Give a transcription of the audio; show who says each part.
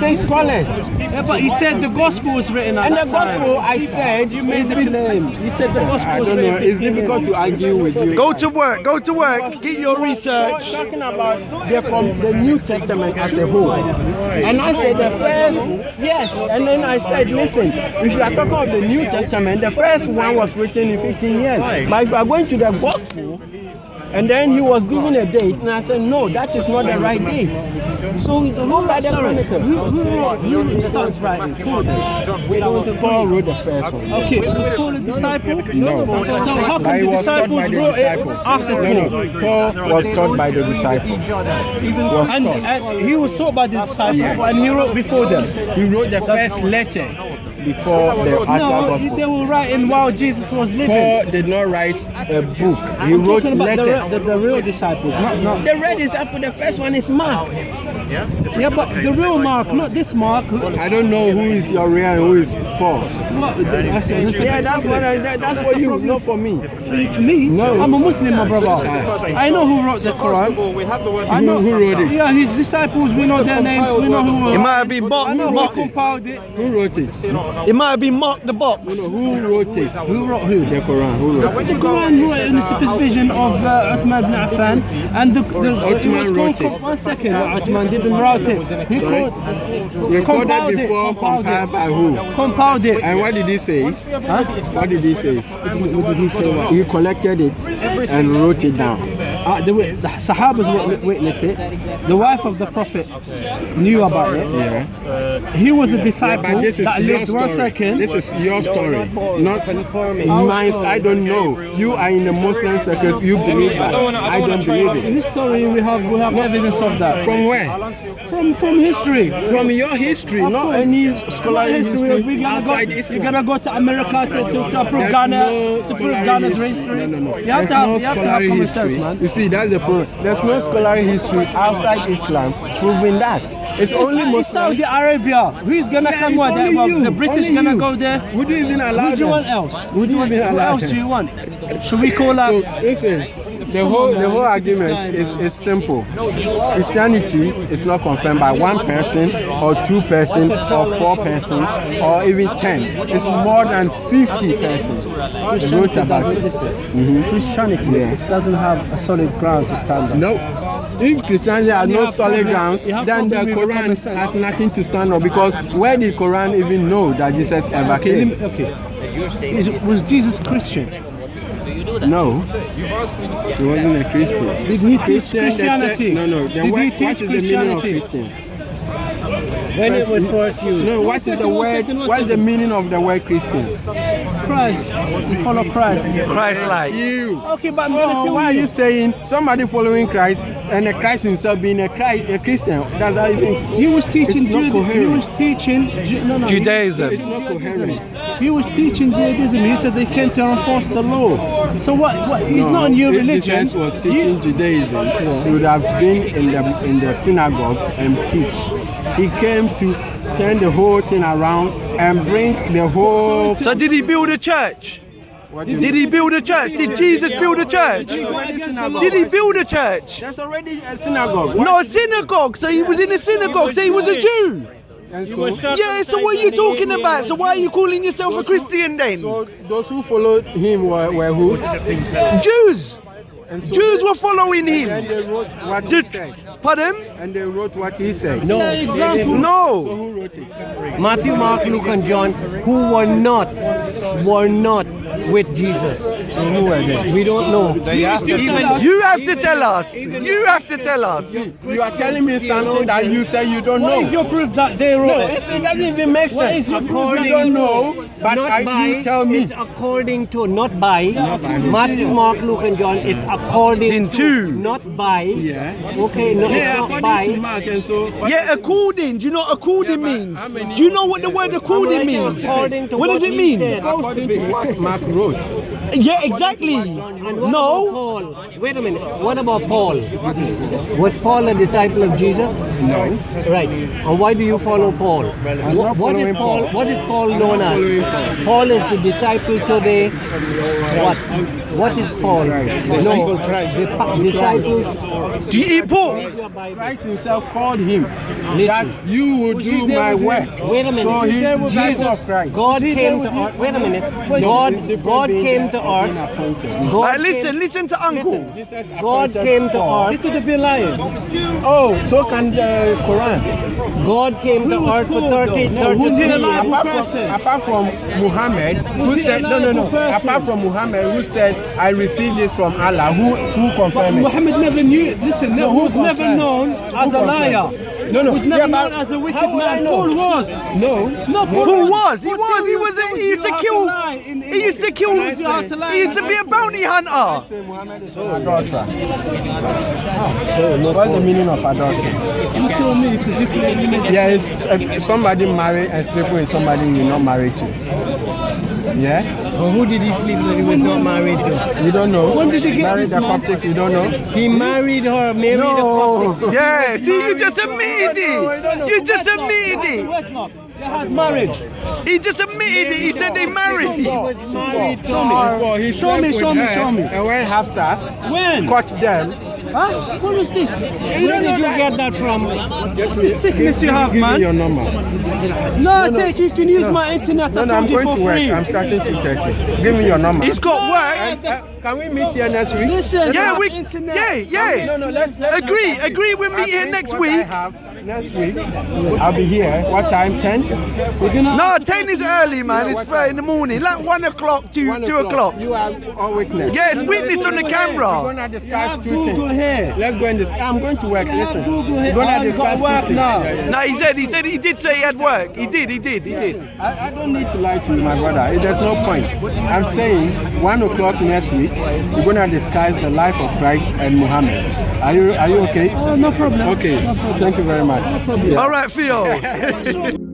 Speaker 1: say scholars.
Speaker 2: Yeah, but he said the gospel was written at
Speaker 1: And
Speaker 2: that
Speaker 1: the gospel,
Speaker 2: time.
Speaker 1: I said,
Speaker 2: You made the claim. He said the gospel
Speaker 1: I
Speaker 2: was
Speaker 1: don't know.
Speaker 2: written.
Speaker 1: It's difficult to argue with you.
Speaker 3: Go to work. Go to work. Get your research.
Speaker 1: Talking about the New Testament as a whole. And I said the first, yes. And then I said, listen, if you are talking about the New Testament, the first one was written in 15 years. But if you are going to the gospel, and then he was given a date, and I said, no, that is not the right date. So go by the chronicle.
Speaker 2: Who started writing?
Speaker 1: Paul wrote the first one.
Speaker 2: Okay, was Paul a disciple?
Speaker 1: No.
Speaker 2: So how
Speaker 1: But
Speaker 2: come
Speaker 1: he
Speaker 2: the
Speaker 1: was taught by
Speaker 2: disciples
Speaker 1: the
Speaker 2: wrote it
Speaker 1: disciples.
Speaker 2: after
Speaker 1: No,
Speaker 2: Paul?
Speaker 1: no. Paul was taught by the disciples. Was
Speaker 2: And
Speaker 1: taught.
Speaker 2: he was taught by the disciples, and he wrote before them.
Speaker 1: He wrote the first letter before the actual
Speaker 2: No,
Speaker 1: gospel.
Speaker 2: they were writing while Jesus was living.
Speaker 1: Paul did not write a book. He
Speaker 2: I'm
Speaker 1: wrote
Speaker 2: talking about
Speaker 1: letters.
Speaker 2: the real disciples, not.
Speaker 1: The red is up. The first one is Mark.
Speaker 2: Yeah, but the real Mark, not this Mark.
Speaker 1: I don't know who is your real and who is false.
Speaker 2: Yeah,
Speaker 1: That's what that's for you, not for me.
Speaker 2: For me,
Speaker 1: No.
Speaker 2: I'm a Muslim, my brother. I know who wrote the Quran. I know
Speaker 1: Who wrote it?
Speaker 2: Yeah, his disciples. We know their names. We know who.
Speaker 3: It might have been
Speaker 2: I know who
Speaker 3: Mark.
Speaker 2: compiled it.
Speaker 1: Who wrote it?
Speaker 3: It might have been Mark the box.
Speaker 1: No, who wrote it?
Speaker 2: Who wrote who?
Speaker 1: The Quran. Who wrote it?
Speaker 2: The Quran wrote it in the supervision of Uthman ibn Affan, and it was
Speaker 1: wrote
Speaker 2: called,
Speaker 1: it.
Speaker 2: 1 second, Uthman didn't write it. He
Speaker 1: Sorry?
Speaker 2: compiled
Speaker 1: Recorded
Speaker 2: it,
Speaker 1: before, compiled by who?
Speaker 2: Compiled it.
Speaker 1: And what did he say?
Speaker 2: Huh?
Speaker 1: What did he say?
Speaker 2: What did he say? What?
Speaker 1: He collected it and wrote it down.
Speaker 2: The Sahabas witnessed it. The wife of the Prophet knew about it.
Speaker 1: Yeah.
Speaker 2: He was a
Speaker 1: Yeah,
Speaker 2: disciple
Speaker 1: but this is
Speaker 2: that
Speaker 1: your
Speaker 2: lived
Speaker 1: story.
Speaker 2: 1 second.
Speaker 1: This is your story, not mine. I don't know. You are in the Muslim circles. You believe that. I don't believe
Speaker 2: In
Speaker 1: it.
Speaker 2: this story, we have evidence of that.
Speaker 1: From where?
Speaker 2: From history.
Speaker 1: From your history,
Speaker 2: Of
Speaker 1: not
Speaker 2: course.
Speaker 1: any
Speaker 2: Not
Speaker 1: scholarly history
Speaker 2: We're
Speaker 1: outside
Speaker 2: gonna
Speaker 1: Islam.
Speaker 2: go to America to prove
Speaker 1: There's
Speaker 2: Ghana,
Speaker 1: no
Speaker 2: to prove
Speaker 1: scholarly
Speaker 2: Ghana's
Speaker 1: history.
Speaker 2: history.
Speaker 1: No.
Speaker 2: You have
Speaker 1: There's
Speaker 2: to have,
Speaker 1: no
Speaker 2: you have to have
Speaker 1: scholarly
Speaker 2: common
Speaker 1: history.
Speaker 2: sense, man.
Speaker 1: You see, that's the problem. There's no scholarly history outside Islam proving that. It's only
Speaker 2: It's
Speaker 1: Muslims.
Speaker 2: Saudi Arabia. Who's gonna
Speaker 1: Yeah,
Speaker 2: come
Speaker 1: it's
Speaker 2: with
Speaker 1: only
Speaker 2: that? Well,
Speaker 1: you.
Speaker 2: the British
Speaker 1: Only
Speaker 2: gonna
Speaker 1: you.
Speaker 2: go there.
Speaker 1: Would you even allow
Speaker 2: Who do you
Speaker 1: them?
Speaker 2: want else?
Speaker 1: Would you even
Speaker 2: Who
Speaker 1: allow
Speaker 2: else
Speaker 1: them?
Speaker 2: do you want? Should we call
Speaker 1: So
Speaker 2: up?
Speaker 1: listen, the whole argument is simple. Christianity is not confirmed by one person or two persons or four persons or even 10. It's more than 50 persons who wrote about it.
Speaker 2: Christianity doesn't have a solid ground to stand on.
Speaker 1: No. If Christianity has
Speaker 2: You
Speaker 1: no
Speaker 2: have
Speaker 1: solid
Speaker 2: problem-
Speaker 1: grounds,
Speaker 2: you have
Speaker 1: then the
Speaker 2: problem with
Speaker 1: Quran
Speaker 2: common sense.
Speaker 1: has nothing to stand on, because where did Quran even know that Jesus ever came?
Speaker 2: Okay. Was Jesus Christian?
Speaker 1: No, he wasn't a Christian.
Speaker 2: Did he teach
Speaker 1: Christian,
Speaker 2: Christianity?
Speaker 1: No. Then
Speaker 2: Did
Speaker 1: what
Speaker 2: he
Speaker 1: is
Speaker 2: teach
Speaker 1: the meaning of
Speaker 2: Christianity?
Speaker 1: Christian?
Speaker 4: When it was first used.
Speaker 1: No, what is the
Speaker 2: second, one
Speaker 1: word?
Speaker 2: second, one
Speaker 1: What is the
Speaker 2: second.
Speaker 1: meaning of the word Christian?
Speaker 2: Christ. We follow Christ.
Speaker 3: Christ-like.
Speaker 1: You.
Speaker 2: Okay, but I'm
Speaker 1: So
Speaker 2: gonna tell
Speaker 1: why are you saying somebody following Christ and the Christ himself being a Christian? Does that even?
Speaker 2: He was teaching
Speaker 1: It's not
Speaker 2: He
Speaker 1: coherent.
Speaker 2: was teaching no,
Speaker 3: Judaism.
Speaker 1: It's not coherent.
Speaker 2: He was teaching Judaism. He said they came to enforce the law. So what? He's not a new
Speaker 1: If
Speaker 2: religion.
Speaker 1: Jesus was teaching Judaism, he would have been in the synagogue and teach. He came to turn the whole thing around and bring the whole.
Speaker 3: So did he build a church?
Speaker 1: What do you
Speaker 3: Did
Speaker 1: mean?
Speaker 3: he build a church? Did Jesus build a church?
Speaker 1: already synagogue.
Speaker 3: Did he build a church?
Speaker 1: There's already a synagogue.
Speaker 3: Not a synagogue. So he was in a synagogue. So he was a Jew.
Speaker 1: And so,
Speaker 3: Yeah. So what are you talking about? So why are you calling yourself a Christian then?
Speaker 1: so those who followed him were who?
Speaker 3: Jews.
Speaker 1: And so
Speaker 3: Jews were following
Speaker 1: Then
Speaker 3: him.
Speaker 1: they wrote what he
Speaker 3: Did,
Speaker 1: said.
Speaker 3: pardon?
Speaker 1: And they wrote what he said.
Speaker 4: No.
Speaker 2: example.
Speaker 1: So
Speaker 3: No.
Speaker 1: who wrote it?
Speaker 4: Matthew, Mark, Luke, and John, who were not with Jesus.
Speaker 1: So who were they?
Speaker 4: We don't know.
Speaker 3: You have to tell us. You have to tell us.
Speaker 1: You are telling me something that you say you don't
Speaker 2: What
Speaker 1: know.
Speaker 2: is your proof that they wrote
Speaker 1: No,
Speaker 2: it?
Speaker 1: it doesn't even make
Speaker 2: What
Speaker 1: sense.
Speaker 2: is your proof?
Speaker 1: You don't know, but
Speaker 4: Not by,
Speaker 1: you tell me.
Speaker 4: it's according to, not by,
Speaker 1: by.
Speaker 4: Matthew, Mark, Luke, and John, it's according
Speaker 3: To.
Speaker 4: not by.
Speaker 1: Yeah.
Speaker 4: Okay, no,
Speaker 1: Yeah,
Speaker 4: it's not
Speaker 1: according
Speaker 4: by.
Speaker 1: to Mark, and so.
Speaker 3: Yeah, according. Do you know what according means?
Speaker 1: how many-
Speaker 3: Do you know what the word according means?
Speaker 4: According to
Speaker 3: What does
Speaker 4: what
Speaker 3: it
Speaker 4: he
Speaker 3: mean?
Speaker 4: said.
Speaker 1: According to what Mark wrote.
Speaker 3: Yeah, exactly.
Speaker 4: And what
Speaker 3: No.
Speaker 4: about Paul? Wait a minute. What about Paul? Was Paul a disciple of Jesus?
Speaker 1: No.
Speaker 4: Right. And why do you follow Paul?
Speaker 1: not
Speaker 4: What is
Speaker 1: following
Speaker 4: Paul?
Speaker 1: Paul.
Speaker 4: What is Paul known as? Paul is the disciple today. What? What is Paul?
Speaker 5: Disciple Christ.
Speaker 4: Disciples.
Speaker 3: Do you eat pork?
Speaker 1: Christ himself called him that you would do my work.
Speaker 4: Wait a minute.
Speaker 1: So he's
Speaker 4: Jesus-
Speaker 1: disciple of Christ.
Speaker 4: God came to earth. Wait a minute. God came to earth. God
Speaker 3: Listen to Uncle.
Speaker 4: God came to earth.
Speaker 2: Could have been lying.
Speaker 1: Oh, so can the Quran.
Speaker 4: God came to earth for 30
Speaker 2: Who's he a
Speaker 4: 33
Speaker 2: liable
Speaker 1: Apart
Speaker 2: person?
Speaker 1: from Muhammad, who
Speaker 2: he
Speaker 1: said
Speaker 2: a
Speaker 1: no.
Speaker 2: liable person?
Speaker 1: Apart from Muhammad, who said I received this from Allah, who confirmed it?
Speaker 2: Muhammad never knew. Listen,
Speaker 1: No,
Speaker 2: he
Speaker 1: who
Speaker 2: was never
Speaker 1: confirmed?
Speaker 2: known as a
Speaker 1: confirmed?
Speaker 2: liar.
Speaker 1: No,
Speaker 2: He was never
Speaker 1: yeah,
Speaker 2: known
Speaker 1: but
Speaker 2: as a wicked
Speaker 1: how would I
Speaker 2: man.
Speaker 1: know?
Speaker 2: Paul was.
Speaker 1: No,
Speaker 2: No,
Speaker 3: Paul was. He
Speaker 2: Paul
Speaker 3: was. He was.
Speaker 2: tells
Speaker 3: He used to
Speaker 2: you how
Speaker 3: kill.
Speaker 2: lie in-
Speaker 3: He used to kill.
Speaker 2: tells you how to lie.
Speaker 3: He used to be a bounty hunter.
Speaker 1: Muhammad is an adulterer.
Speaker 5: So not
Speaker 1: What's the meaning of adultery?
Speaker 2: You tell me because you can.
Speaker 1: Yeah, it's somebody married and sleeping with somebody you're not married to. Yeah?
Speaker 4: Well, who did he sleep with? He was not married to.
Speaker 1: You don't know?
Speaker 2: When did he get
Speaker 1: married
Speaker 2: this,
Speaker 1: a
Speaker 2: man?
Speaker 1: Coptic, you don't know?
Speaker 4: He married her, married a Coptic.
Speaker 3: Yeah. See, you just admitted this. You just admitted it.
Speaker 2: Wedlock. They had marriage.
Speaker 3: He just admitted it. He said they married.
Speaker 4: He was married to
Speaker 2: Show me.
Speaker 4: her.
Speaker 1: Before he
Speaker 2: Show me,
Speaker 1: slept
Speaker 2: show
Speaker 1: with
Speaker 2: me,
Speaker 1: her,
Speaker 2: show me.
Speaker 1: And when Hafsa
Speaker 2: When?
Speaker 1: caught them,
Speaker 2: Huh? What was this?
Speaker 4: Where did you get that from?
Speaker 2: What's the sickness you have,
Speaker 1: give me your
Speaker 2: man?
Speaker 1: number.
Speaker 2: No, take. You can use my internet.
Speaker 1: No,
Speaker 2: I
Speaker 1: no,
Speaker 2: told
Speaker 1: I'm
Speaker 2: you
Speaker 1: going
Speaker 2: for
Speaker 1: to work.
Speaker 2: free.
Speaker 1: I'm starting 2:30. Give me your number.
Speaker 3: He's got work.
Speaker 1: And, can we meet here next week?
Speaker 2: Listen,
Speaker 3: Yeah,
Speaker 2: I
Speaker 3: we.
Speaker 2: have internet.
Speaker 3: Yeah.
Speaker 1: No, let's
Speaker 3: Agree. Agree. We'll
Speaker 1: I
Speaker 3: meet here
Speaker 1: think
Speaker 3: next
Speaker 1: what
Speaker 3: week.
Speaker 1: I have next week. I'll be here. What time? 10?
Speaker 2: We're gonna
Speaker 3: No,
Speaker 2: have to
Speaker 3: 10 is early, man. It's 3 in the morning. Like 1 o'clock, 2
Speaker 1: 1
Speaker 3: o'clock.
Speaker 1: You are all witness.
Speaker 3: Yes, witness on the
Speaker 1: We're
Speaker 3: camera.
Speaker 1: gonna discuss
Speaker 2: have
Speaker 1: two
Speaker 2: Google
Speaker 1: things.
Speaker 2: here.
Speaker 1: Let's go and discuss. I'm going to work.
Speaker 2: have
Speaker 1: Listen.
Speaker 2: Google
Speaker 1: We're
Speaker 2: here.
Speaker 1: gonna
Speaker 2: Oh, you
Speaker 1: discuss
Speaker 2: gotta work
Speaker 1: two things.
Speaker 2: now.
Speaker 1: Yeah.
Speaker 3: No, he did say he had work. He did.
Speaker 1: I don't need to lie to you, my brother. There's no point. I'm saying 1 o'clock next week, we're gonna discuss the life of Christ and Muhammad. Are you okay?
Speaker 2: Oh, no problem.
Speaker 1: Okay. Thank you very much.
Speaker 3: All right, Theo.